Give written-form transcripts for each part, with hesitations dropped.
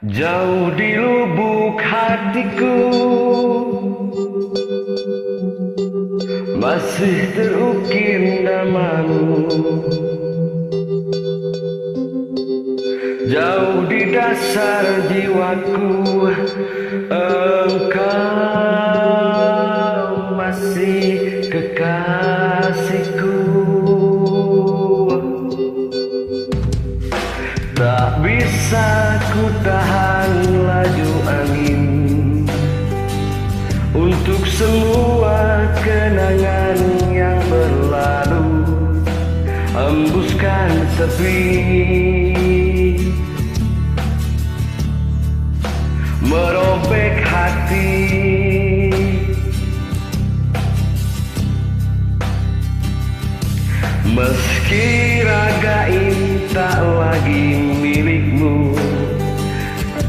Jauh di lubuk hatiku masih terukir namamu. Jauh di dasar jiwaku engkau masih kekasihku. Tak bisa ku tahan laju angin untuk semua kenangan yang berlalu, hembuskan sepi, merobek hati. Meski raga ini tak lagi milikmu,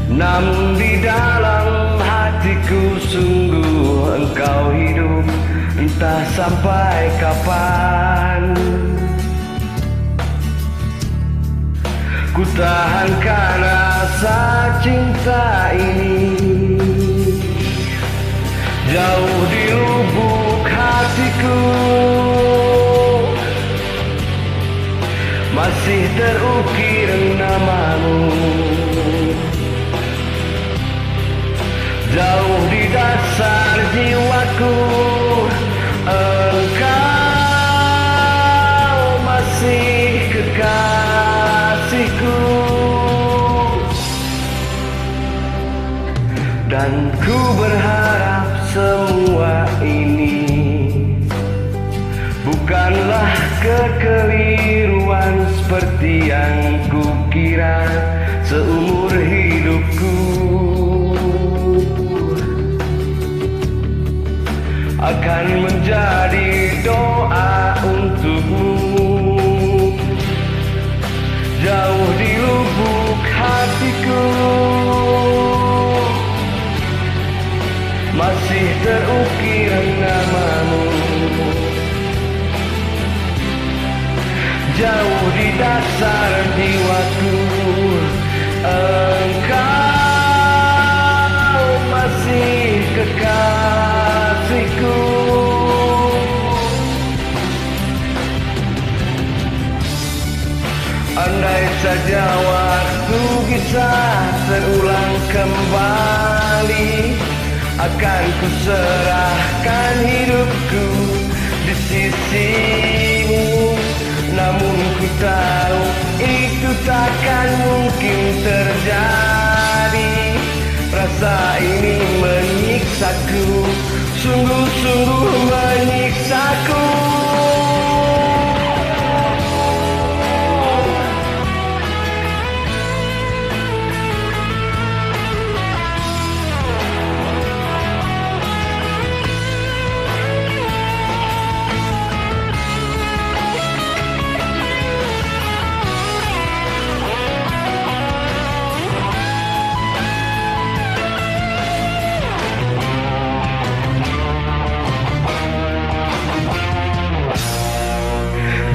namun di dalam hatiku sungguh engkau hidup, entah sampai kapan. Ku tahankan rasa cinta ini jauh di lubuk hatiku, masih terukir namamu. Jauh di dasar jiwaku engkau masih kekasihku. Dan ku berharap semua ini bukanlah kekeliruan seperti yang kukira seumur hidupku. Akan menjadi doa untukmu jauh di lubuk hatiku, masih terukir namamu. Jauh di dasar jiwaku engkau masih kekasihku. Andai saja waktu bisa terulang kembali, akan kuserahkan hidupku di sisimu. Namun ku tahu itu takkan mungkin terjadi. Rasa ini menyiksaku, sungguh-sungguh menyiksaku.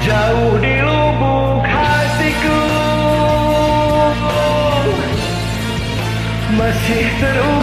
Jauh di lubuk hatiku masih terukir